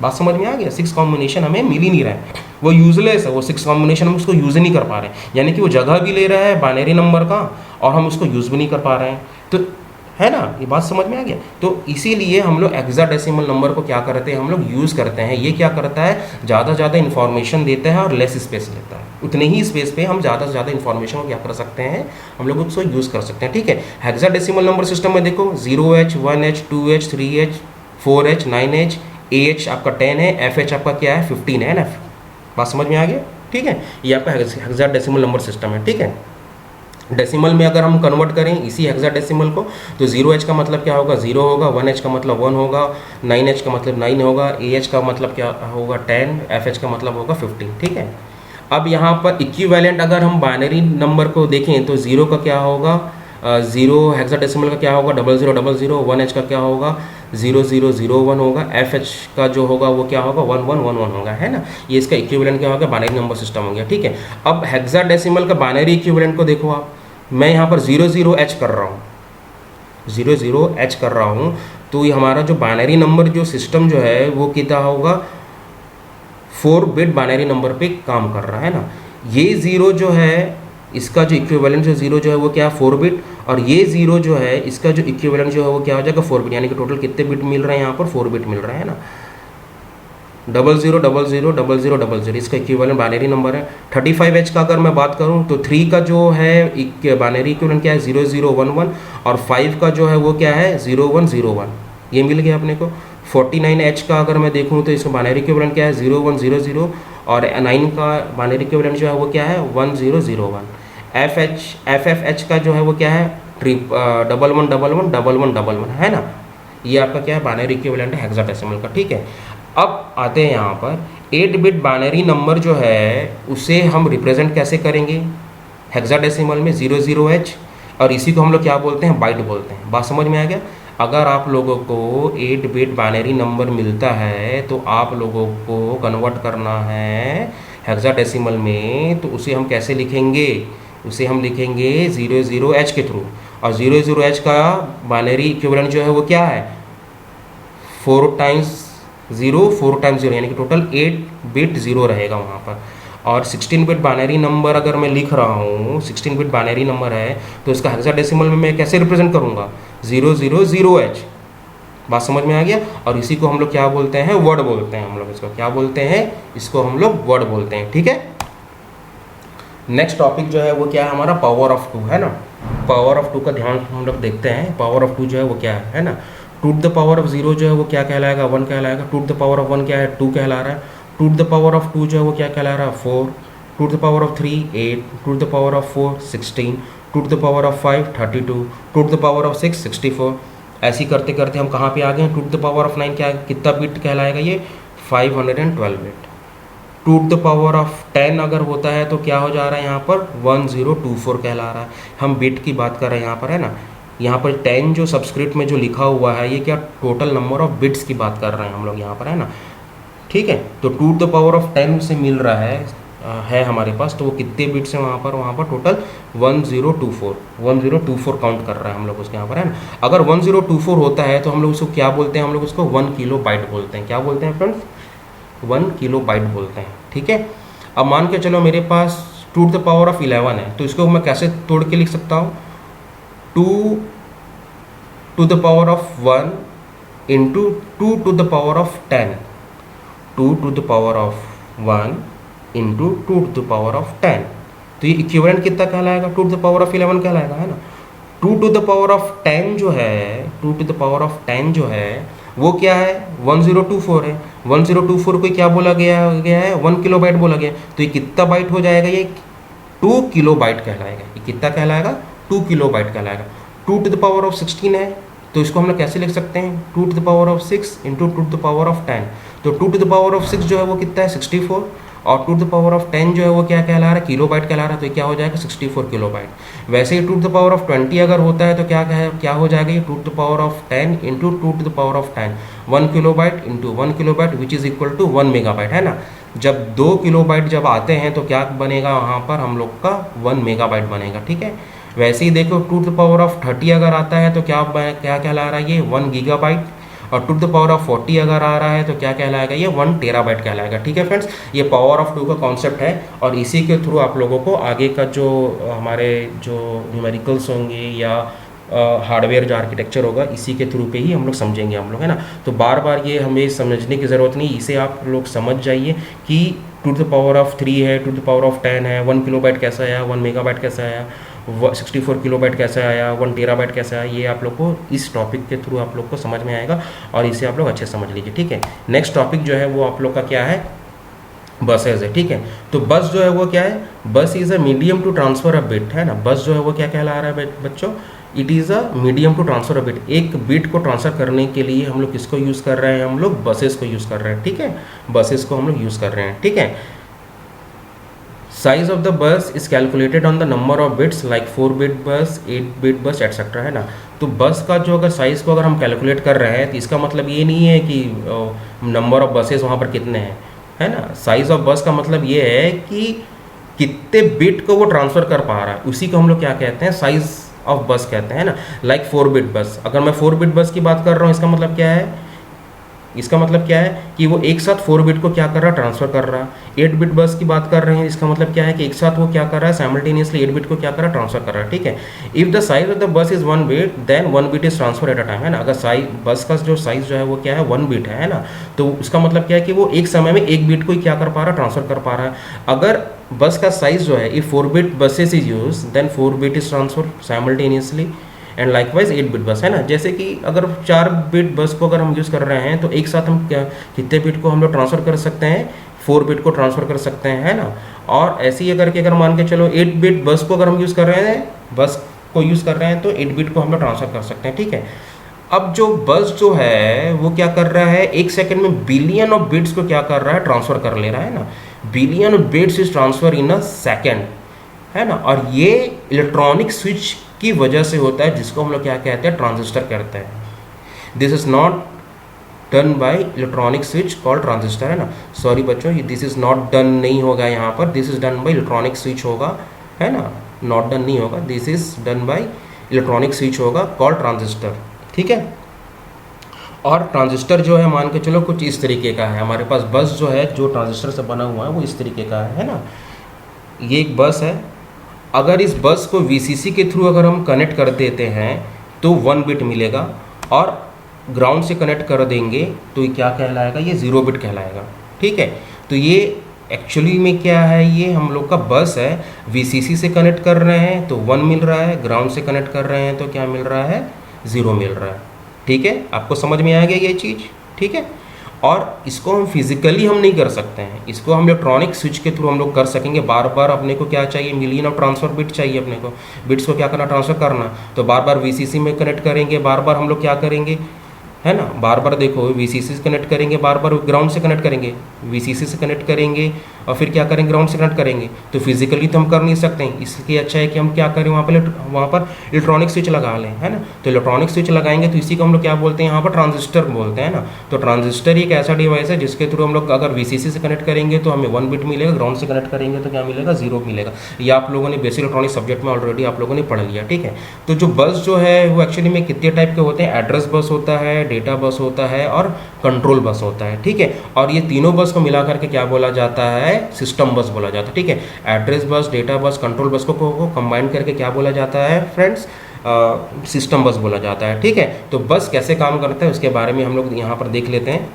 बात समझ में आ गया? 6 कॉम्बिनेशन हमें मिल ही नहीं रहा है, वो यूजलेस है, वो 6 कॉम्बिनेशन हम उसको यूज़ ही नहीं कर पा रहे हैं, यानी कि वो जगह भी ले रहा है बाइनरी नंबर का और हम उसको यूज़ भी नहीं कर पा रहे हैं। तो है ना, ये बात समझ में आ गया? तो इसीलिए हम लोग हेक्साडेसिमल नंबर को क्या करते हैं, हम लोग यूज़ करते हैं। ये क्या करता है, ज़्यादा से ज़्यादा इन्फॉर्मेशन देता है और लेस स्पेस लेता है। उतने ही स्पेस पे हम ज़्यादा से ज़्यादा इन्फॉर्मेशन को क्या कर सकते हैं, हम लोग उसको यूज़ कर सकते हैं। ठीक है, हेक्साडेसिमल नंबर सिस्टम में देखो 0H 1H 2H 3H 4H 9H, AH आपका 10 है, FH आपका क्या है 15 है ना। बात समझ में आ गया? ठीक है, ये आपका हेक्साडेसिमल नंबर सिस्टम है। ठीक है, डेसिमल में अगर हम कन्वर्ट करें इसी हेक्साडेसिमल को, तो 0H का मतलब क्या होगा, 0 होगा, 1H का मतलब 1 होगा, 9H का मतलब 9 होगा, AH का मतलब क्या होगा 10, FH का मतलब होगा 15। ठीक है, अब यहाँ पर इक्विवेलेंट अगर हम बाइनरी नंबर को देखें तो 0 का क्या होगा, 0 हेक्साडेसिमल का क्या होगा 0000, 1H का क्या होगा 0001 होगा, FH का जो होगा वो क्या होगा 1111 होगा, है ना। ये इसका इक्विवेलेंट क्या होगा, बाइनरी नंबर सिस्टम हो गया। ठीक है, अब हेक्साडेसिमल का बाइनरी इक्विवेलेंट को देखो आप, मैं यहाँ पर 00H कर रहा हूँ, 00H कर रहा हूँ, तो ये हमारा जो बाइनरी नंबर जो सिस्टम जो है वो कितना होगा, 4 बिट बाइनरी नंबर पे काम कर रहा है ना। ये 0 जो है इसका जो इक्विवेलेंट जो 0 जो है वो क्या है 4 बिट, और ये 0 जो है इसका जो इक्विवेलेंट जो है वो क्या हो जाएगा 4 बिट, यानी कि टोटल कितने बिट मिल रहे हैं यहाँ पर 4 बिट मिल रहे हैं ना। 00000000 इसका इक्विवेलेंट बाइनरी नंबर है। 35H का अगर मैं बात करूँ तो 3 का जो है बाइनरी इक्विवेलेंट क्या है 0011, और 5 का जो है वो क्या है 0101, ये मिल गया अपने को। 49H का अगर मैं देखूँ तो इसका बाइनरी इक्विवेलेंट क्या है 0100, और 9 का बाइनरी इक्विवेलेंट जो है वो क्या है 1001। FFH का जो है वो क्या है 11111111 है ना। ये आपका क्या है बाइनरी इक्विवेलेंट है हेक्साडेसिमल का। ठीक है, अब आते हैं यहाँ पर 8 बिट बाइनरी नंबर जो है उसे हम रिप्रेजेंट कैसे करेंगे हेक्साडेसिमल में 00H, और इसी को हम लोग क्या बोलते हैं, बाइट बोलते हैं। बात समझ में आ गया? अगर आप लोगों को 8 बिट बाइनरी नंबर मिलता है तो आप लोगों को कन्वर्ट करना है हेक्साडेसिमल में, तो उसे हम कैसे लिखेंगे, उसे हम लिखेंगे 00H के थ्रू, और 00H का बाइनरी इक्विवेलेंट जो है वो क्या है 4 टाइम्स 0 यानी कि टोटल 8 बिट 0 रहेगा वहाँ पर। और 16 बिट बाइनरी नंबर अगर मैं लिख रहा हूँ, 16 बिट बाइनरी नंबर है तो इसका हेक्साडेसिमल में मैं कैसे रिप्रेजेंट करूँगा 000H। बात समझ में आ गया? और इसी को हम लोग क्या बोलते हैं, वर्ड बोलते हैं। हम लोग इसको क्या बोलते हैं, इसको हम लोग वर्ड बोलते हैं। ठीक है, नेक्स्ट टॉपिक जो है वो क्या है हमारा पावर ऑफ 2 है ना। पावर ऑफ 2 का ध्यान हम लोग देखते हैं। पावर ऑफ 2 जो है वो क्या है ना, 2 टू द पावर ऑफ 0 जो है वो क्या कहलाएगा 1 कहलाएगा, 2 टू द पावर ऑफ 1 क्या है 2 कहला रहा है, 2 टू द पावर ऑफ 2 जो है वो क्या कहला रहा है 4, 2 to the power of 3 8, 2 to the power of 4 16, 2 to the power of 5 32, 2 to the power of 6 64। ऐसी करते करते हम कहाँ पे आ गए, 2 टू द पावर ऑफ 9 क्या कितना बिट कहलाएगा ये 512 bit. 2 to the power of 10 अगर होता है तो क्या हो जा रहा है यहाँ पर 1024 कहला रहा है। हम बिट की बात कर रहे हैं यहाँ पर, है ना। यहाँ पर 10 जो सबस्क्रिप्ट में जो लिखा हुआ है ये क्या टोटल नंबर ऑफ बिट्स की बात कर रहे हैं हम लोग यहाँ पर, है ना। ठीक है, तो 2 टू द पावर ऑफ 10 से मिल रहा है हमारे पास, तो वो कितने बिट्स हैं वहाँ पर टोटल 1024 काउंट कर रहा है हम लोग उसके यहाँ पर, है ना। अगर 1024 होता है तो हम लोग उसको क्या बोलते हैं, हम लोग उसको 1 किलो बाइट बोलते हैं। क्या बोलते हैं फ्रेंड्स, 1 किलो बाइट बोलते हैं। ठीक है, अब मान के चलो मेरे पास 2 टू द पावर ऑफ 11 है, तो इसको मैं कैसे तोड़ के लिख सकता हूँ 2 to the power of 1 into 2 to the power of 10, 2 to the power of 1 into 2 to the power of 10। तो ये इक्विवेलेंट कितना कहलाएगा 2 टू द पावर ऑफ 11 कहलाएगा, है ना। 2 टू द पावर ऑफ 10 जो है 2 टू द पावर ऑफ 10 जो है वो क्या है 1024 है। 1024 को क्या बोला गया है 1 किलो बाइट बोला गया, तो ये कितना बाइट हो जाएगा, ये 2 किलो बाइट कहलाएगा। ये कितना कहलाएगा 2 किलो बाइट कहलाएगा। 2 टू द पावर ऑफ 16 है तो इसको हम लोग कैसे लिख सकते हैं, 2⁻6 इंटू 2⁻10। तो 2⁻6 जो है वो कितना है 64, और 2⁻10 जो है वो क्या कहला रहा है, किलोबाइट कहला रहा है, तो ये क्या हो जाएगा 64 किलोबाइट। वैसे ही 2⁻20 अगर होता है तो क्या हो जाएगा ये 2⁻10 into 2⁻10, 1 kilobyte into 1 kilobyte which is equal to 1 megabyte, है ना। जब 2 किलोबाइट जब आते हैं तो क्या बनेगा वहाँ पर हम लोग का 1 मेगाबाइट बनेगा, ठीक है। वैसे ही देखो 2⁻30 अगर आता है तो क्या कहला रहा है ये 1 गीगाबाइट, और 2⁻40 अगर आ रहा है तो क्या कहलाएगा ये 1 टेराबाइट कहलाएगा, ठीक है फ्रेंड्स। ये पावर ऑफ 2 का कॉन्सेप्ट है, और इसी के थ्रू आप लोगों को आगे का जो हमारे जो न्यूमेरिकल्स होंगे या हार्डवेयर जो आर्किटेक्चर होगा इसी के थ्रू पे ही हम लोग समझेंगे हम लोग, है ना। तो बार बार ये हमें समझने की ज़रूरत नहीं, इसे आप लोग समझ जाइए कि 2⁻3 है, 2⁻10 है, 1 किलोबाइट कैसा आया, 1 मेगाबाइट कैसा आया, 64 किलोबाइट कैसे आया, 1 टेराबाइट कैसे आया, ये आप लोग को इस टॉपिक के थ्रू आप लोग को समझ में आएगा, और इसे आप लोग अच्छे समझ लीजिए, ठीक है। नेक्स्ट टॉपिक जो है वो आप लोग का क्या है, बसेज है, ठीक है। तो बस जो है वो क्या है, bus is a medium to transfer a bit, है ना। बस जो है वो क्या कहला रहा है बच्चों, it is a medium to transfer a bit. एक बिट को ट्रांसफर करने के लिए हम लोग किसको यूज़ कर रहे हैं, हम लोग बसेस को यूज़ कर रहे हैं, ठीक है। बसेस को हम लोग यूज़ कर रहे हैं, ठीक है। Size of the bus is calculated on the number of bits like 4 bit bus, 8 bit बस एटसेट्रा, है ना। तो बस का जो अगर साइज़ को अगर हम कैलकुलेट कर रहे हैं तो इसका मतलब ये नहीं है कि नंबर ऑफ बसेस वहाँ पर कितने हैं, है ना। साइज ऑफ बस का मतलब ये है कि कितने बिट को वो ट्रांसफ़र कर पा रहा है, उसी को हम लोग क्या कहते हैं, साइज ऑफ बस कहते हैं ना। लाइक 4 बिट बस, अगर मैं 4 बिट बस की बात कर रहा हूँ इसका मतलब क्या है, इसका मतलब क्या है कि वो एक साथ 4 बिट को क्या कर रहा है, ट्रांसफर कर रहा है। 8 बिट बस की बात कर रहे हैं, इसका मतलब क्या है कि एक साथ वो क्या कर रहा है, साइमल्टेनियसली 8 बिट को क्या कर रहा है, ट्रांसफर कर रहा है, ठीक है। If the size of the bus is 1 bit then 1 bit is transfer at a time, है ना। अगर साइज बस का जो साइज जो है वो क्या है 1 बिट है ना, तो उसका मतलब क्या है कि वो एक समय में एक बिट को ही क्या कर पा रहा है, ट्रांसफर कर पा रहा है। अगर बस का साइज जो है if 4 bit buses is use then 4 bit is transfer simultaneously and likewise 8 bit bus, है ना। जैसे कि अगर 4 बिट बस को अगर हम यूज़ कर रहे हैं तो एक साथ हम कितने बिट को हम लोग ट्रांसफ़र कर सकते हैं, 4 बिट को ट्रांसफ़र कर सकते हैं, है ना। और ऐसे ही अगर कि अगर मान के चलो 8 बिट बस को अगर हम यूज़ कर रहे हैं, बस को यूज़ कर रहे हैं तो 8 बिट को हम लोग ट्रांसफ़र कर सकते हैं, ठीक है। अब जो बस जो है वो क्या कर रहा है, एक सेकेंड में बिलियन ऑफ बिट्स को क्या कर रहा है, ट्रांसफ़र कर ले रहा है ना। Billion of bits is transfer in a second, है ना। और ये इलेक्ट्रॉनिक स्विच की वजह से होता है, जिसको हम लोग क्या कहते हैं, ट्रांजिस्टर कहते हैं। This is not done by electronic switch called transistor, है ना। सॉरी बच्चों, दिस इज नॉट डन नहीं होगा यहाँ पर, this is done by electronic switch होगा, है ना। नॉट डन नहीं होगा, this is done by electronic switch होगा कॉल्ड ट्रांजिस्टर, ठीक है। और ट्रांजिस्टर जो है मान के चलो कुछ इस तरीके का है, हमारे पास बस जो है जो ट्रांजिस्टर से बना हुआ है वो इस तरीके का है ना। ये एक बस है, अगर इस बस को VCC के थ्रू अगर हम कनेक्ट कर देते हैं तो 1 बिट मिलेगा, और ग्राउंड से कनेक्ट कर देंगे तो ये क्या कहलाएगा, ये 0 बिट कहलाएगा, ठीक है। तो ये एक्चुअली में क्या है, ये हम लोग का बस है, VCC से कनेक्ट कर रहे हैं तो 1 मिल रहा है, ग्राउंड से कनेक्ट कर रहे हैं तो क्या मिल रहा है, 0 मिल रहा है, ठीक है। आपको समझ में आ गया ये चीज़, ठीक है। और इसको हम फिजिकली हम नहीं कर सकते हैं, इसको हम इलेक्ट्रॉनिक स्विच के थ्रू हम लोग कर सकेंगे। बार बार अपने को क्या चाहिए, मिलियन ऑफ ट्रांसफर बिट चाहिए अपने को, बिट्स को क्या करना, ट्रांसफर करना। तो बार बार VCC में कनेक्ट करेंगे, बार बार हम लोग क्या करेंगे, है ना। बार बार देखो VCC से कनेक्ट करेंगे, बार बार ग्राउंड से कनेक्ट करेंगे, VCC से कनेक्ट करेंगे और फिर क्या करेंगे, ग्राउंड से कनेक्ट करेंगे। तो फिजिकली तो हम कर नहीं सकते हैं, इसलिए अच्छा है कि हम क्या करें, वहाँ पर इलेक्ट्रॉनिक स्विच लगा लें, है ना। तो इलेक्ट्रॉनिक स्विच लगाएंगे तो इसी को हम लोग क्या बोलते हैं, यहाँ पर ट्रांजिस्टर बोलते हैं ना। तो ट्रांजिस्टर एक ऐसा डिवाइस है जिसके थ्रू हम लोग अगर VCC से कनेक्ट करेंगे तो हमें 1 बिट मिलेगा, ग्राउंड से कनेक्ट करेंगे तो क्या मिलेगा, 0 मिलेगा। ये आप लोगों ने बेसिक इलेक्ट्रॉनिक सब्जेक्ट में ऑलरेडी आप लोगों ने पढ़ लिया, ठीक है। तो जो बस जो है वो एक्चुअली में कितने टाइप के होते हैं, एड्रेस बस होता है, डेटा बस होता है और कंट्रोल बस होता है, ठीक है। और ये तीनों बस को मिला करके क्या बोला जाता है, सिस्टम बस बोला जाता है, ठीक है। एड्रेस बस, डेटा बस, कंट्रोल बस को कंबाइन करके क्या बोला जाता है फ्रेंड्स, सिस्टम बस बोला जाता है, ठीक है। तो बस कैसे काम करता है उसके बारे में हम लोग यहाँ पर देख लेते हैं।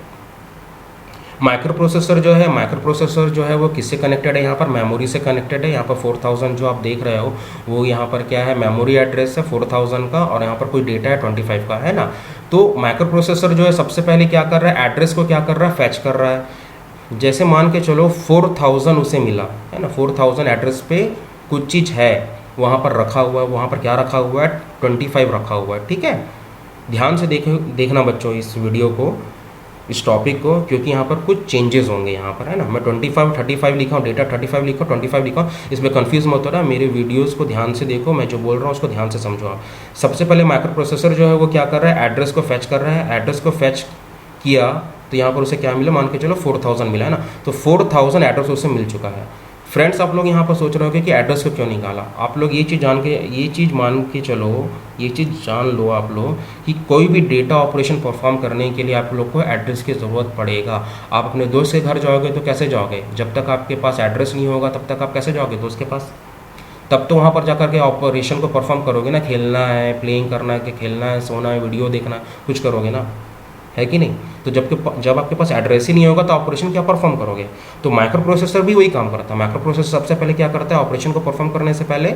माइक्रो प्रोसेसर जो है, माइक्रो प्रोसेसर जो है वो किससे कनेक्टेड है, यहाँ पर मेमोरी से कनेक्टेड है। यहाँ पर 4000 जो आप देख रहे हो वो यहाँ पर क्या है, मेमोरी एड्रेस है 4000 का, और यहाँ पर कोई डेटा है 25 का, है ना। तो माइक्रो प्रोसेसर जो है सबसे पहले क्या कर रहा है, एड्रेस को क्या कर रहा है, फैच कर रहा है। जैसे मान के चलो 4000 उसे मिला, है ना, 4000 एड्रेस पे कुछ चीज़ है वहाँ पर रखा हुआ है, वहाँ पर क्या रखा हुआ है, 25 रखा हुआ है, ठीक है। ध्यान से देखना बच्चों इस वीडियो को, इस टॉपिक को, क्योंकि यहाँ पर कुछ चेंजेस होंगे यहाँ पर, है ना। मैं 25 35 लिखा हूँ, डेटा 35 लिखा हूँ, 25 लिखा हूँ, इसमें कंफ्यूज मत हो रहा। मेरे वीडियोस को ध्यान से देखो, मैं जो बोल रहा हूँ उसको ध्यान से समझो आप। सबसे पहले माइक्रो प्रोसेसर जो है वो क्या कर रहा है, एड्रेस को फैच कर रहा है। एड्रेस को फैच किया तो यहाँ पर उसे क्या मिला, मान के चलो 4000 मिला, है ना। तो 4000 एड्रेस उसे मिल चुका है। फ्रेंड्स, आप लोग यहाँ पर सोच रहे हो कि एड्रेस को क्यों निकाला। आप लोग ये चीज़ मान के चलो, ये चीज़ जान लो आप लोग कि कोई भी डेटा ऑपरेशन परफॉर्म करने के लिए आप लोग को एड्रेस की ज़रूरत पड़ेगा। आप अपने दोस्त के घर जाओगे तो कैसे जाओगे, जब तक आपके पास एड्रेस नहीं होगा तब तक आप कैसे जाओगे दोस्त के पास। तब तो वहाँ पर जाकर के ऑपरेशन को परफॉर्म करोगे ना, खेलना है, प्लेइंग करना है, कि खेलना है, सोना है, वीडियो देखना है, कुछ करोगे ना, है कि नहीं। तो जब आपके पास एड्रेस ही नहीं होगा तो ऑपरेशन क्या परफॉर्म करोगे। तो माइक्रो प्रोसेसर भी वही काम करता है। माइक्रो प्रोसेसर सबसे पहले क्या करता है, ऑपरेशन को परफॉर्म करने से पहले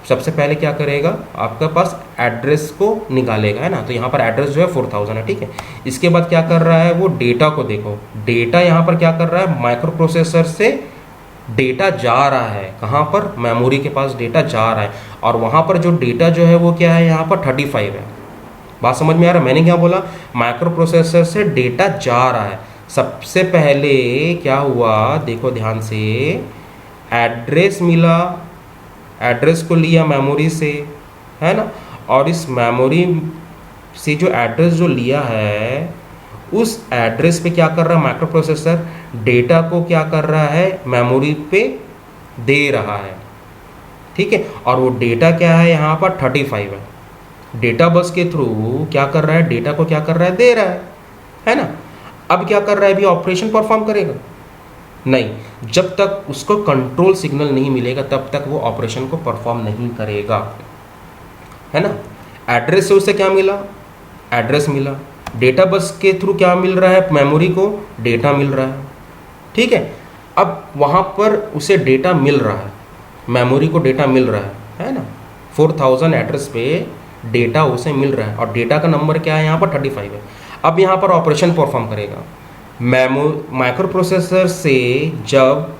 सबसे पहले क्या करेगा, आपके पास एड्रेस को निकालेगा, है ना। तो यहाँ पर एड्रेस जो है 4000 है, ठीक है। इसके बाद क्या कर रहा है, वो डेटा को देखो, डेटा यहाँ पर क्या कर रहा है, माइक्रो प्रोसेसर से डेटा जा रहा है, कहाँ पर, मेमोरी के पास डेटा जा रहा है। और वहाँ पर जो डेटा जो है वो क्या है, यहाँ पर 35 है। बात समझ में आ रहा है, मैंने क्या बोला, माइक्रो प्रोसेसर से डेटा जा रहा है। सबसे पहले क्या हुआ, देखो ध्यान से, एड्रेस मिला, एड्रेस को लिया मेमोरी से, है ना। और इस मेमोरी से जो एड्रेस जो लिया है, उस एड्रेस पे क्या कर रहा है माइक्रो प्रोसेसर, डेटा को क्या कर रहा है, मेमोरी पे दे रहा है, ठीक है। और वो डेटा क्या है, यहाँ पर 35 है। डेटा बस के थ्रू क्या कर रहा है, डेटा को क्या कर रहा है, दे रहा है ना। अब क्या कर रहा है, अभी ऑपरेशन परफॉर्म करेगा नहीं, जब तक उसको कंट्रोल सिग्नल नहीं मिलेगा तब तक वो ऑपरेशन को परफॉर्म नहीं करेगा, है ना। एड्रेस से उसे क्या मिला, एड्रेस मिला। डेटा बस के थ्रू क्या मिल रहा है, मेमोरी को डेटा मिल रहा है, ठीक है। अब वहाँ पर उसे डेटा मिल रहा है, मेमोरी को डेटा मिल रहा है ना। 4000 एड्रेस पे डेटा उसे मिल रहा है और डेटा का नंबर क्या है, यहाँ पर 35 है। अब यहाँ पर ऑपरेशन परफॉर्म करेगा। माइक्रो प्रोसेसर से जब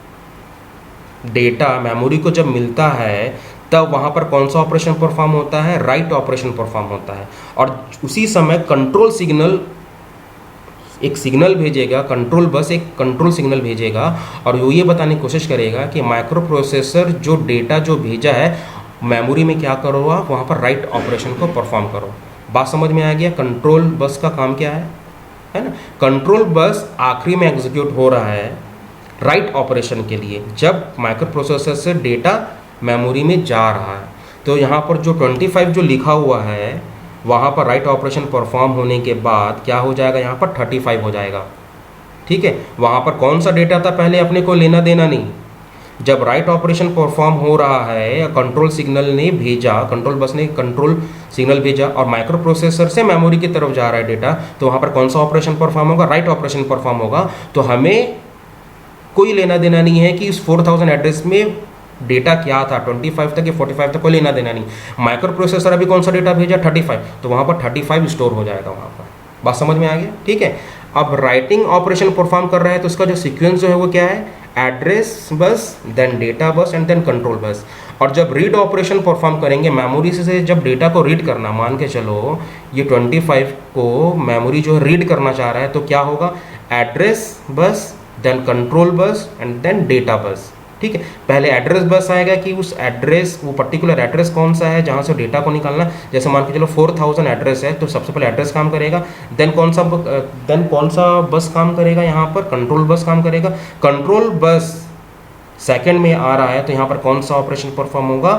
डेटा मेमोरी को जब मिलता है तब वहाँ पर कौन सा ऑपरेशन परफॉर्म होता है, राइट ऑपरेशन परफॉर्म होता है। और उसी समय कंट्रोल सिग्नल एक सिग्नल भेजेगा, कंट्रोल बस एक कंट्रोल सिग्नल भेजेगा और वो ये बताने की कोशिश करेगा कि माइक्रो प्रोसेसर जो डेटा जो भेजा है मेमोरी में क्या करो, आप वहाँ पर राइट ऑपरेशन को परफॉर्म करो। बात समझ में आ गया। कंट्रोल बस का काम क्या है ना। कंट्रोल बस आखिरी में एग्जीक्यूट हो रहा है राइट ऑपरेशन के लिए, जब माइक्रो प्रोसेसर से डेटा मेमोरी में जा रहा है। तो यहाँ पर जो 25 जो लिखा हुआ है वहाँ पर राइट ऑपरेशन परफॉर्म होने के बाद क्या हो जाएगा, यहाँ पर 35 हो जाएगा, ठीक है। वहाँ पर कौन सा डेटा था पहले अपने को लेना देना नहीं। जब राइट ऑपरेशन परफॉर्म हो रहा है या कंट्रोल सिग्नल ने भेजा, कंट्रोल बस ने कंट्रोल सिग्नल भेजा और माइक्रो प्रोसेसर से मेमोरी की तरफ जा रहा है डेटा, तो वहाँ पर कौन सा ऑपरेशन परफॉर्म होगा, राइट ऑपरेशन परफॉर्म होगा। तो हमें कोई लेना देना नहीं है कि इस 4000 एड्रेस में डेटा क्या था, 25 तक या 45 तक, कोई लेना देना नहीं। माइक्रो प्रोसेसर अभी कौन सा डेटा भेजा, 35, तो वहाँ पर 35 स्टोर हो जाएगा वहाँ पर। बात समझ में आ गया, ठीक है। अब राइटिंग ऑपरेशन परफॉर्म कर रहा है तो उसका जो सीक्वेंस जो है वो क्या है, address bus, then data bus and then control bus. और जब रीड ऑपरेशन परफॉर्म करेंगे मेमोरी से, जब डेटा को रीड करना, मान के चलो ये 25 को मेमोरी जो है रीड करना चाह रहा है, तो क्या होगा, address bus, then control bus and then data bus, ठीक है। पहले एड्रेस बस आएगा कि उस एड्रेस, वो पर्टिकुलर एड्रेस कौन सा है जहाँ से डेटा को निकालना। जैसे मान के चलो 4000 एड्रेस है तो सबसे पहले एड्रेस काम करेगा, देन कौन सा बस काम करेगा, यहाँ पर कंट्रोल बस काम करेगा। कंट्रोल बस सेकंड में आ रहा है तो यहाँ पर कौन सा ऑपरेशन परफॉर्म होगा,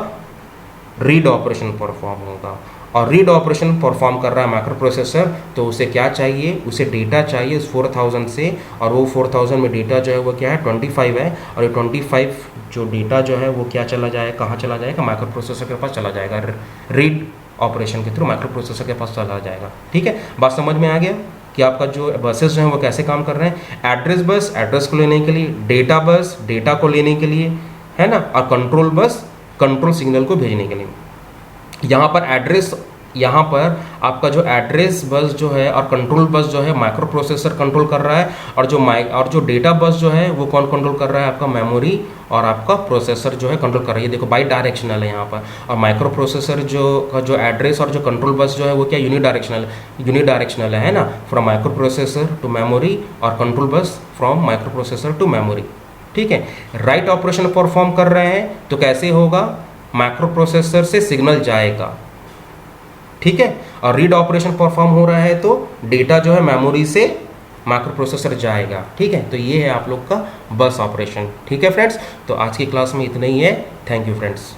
रीड ऑपरेशन परफॉर्म होगा। और रीड ऑपरेशन परफॉर्म कर रहा है माइक्रो प्रोसेसर, तो उसे क्या चाहिए, उसे डेटा चाहिए उस 4000 से, और वो 4000 में डेटा जो है वो क्या है, 25 है। और ये 25 जो डेटा जो है वो क्या चला जाएगा, कहाँ चला जाएगा, माइक्रो प्रोसेसर के पास चला जाएगा, रीड ऑपरेशन के थ्रू माइक्रो प्रोसेसर के पास चला जाएगा, ठीक है। बात समझ में आ गया कि आपका जो बसेस जो हैं वो कैसे काम कर रहे हैं। एड्रेस बस एड्रेस को लेने के लिए, डेटा बस डेटा को लेने के लिए, है ना, और कंट्रोल बस कंट्रोल सिग्नल को भेजने के लिए। यहाँ पर एड्रेस यहाँ पर आपका जो एड्रेस बस जो है और कंट्रोल बस जो है माइक्रो प्रोसेसर कंट्रोल कर रहा है, और जो डेटा बस जो है वो कौन कंट्रोल कर रहा है, आपका मेमोरी और आपका प्रोसेसर जो है कंट्रोल कर रही है। देखो बाई डायरेक्शनल है यहाँ पर, और माइक्रो प्रोसेसर जो एड्रेस और जो कंट्रोल बस जो है वो क्या यूनिडायरेक्शनल है ना, from microprocessor to memory और control bus from microprocessor to memory. ठीक है, राइट ऑपरेशन परफॉर्म कर रहे हैं तो कैसे होगा, माइक्रो प्रोसेसर से सिग्नल जाएगा, ठीक है, और रीड ऑपरेशन परफॉर्म हो रहा है तो डेटा जो है मेमोरी से माइक्रो प्रोसेसर जाएगा। ठीक है, तो ये है आप लोग का बस ऑपरेशन। ठीक है फ्रेंड्स, तो आज की क्लास में इतना ही है। Thank you friends.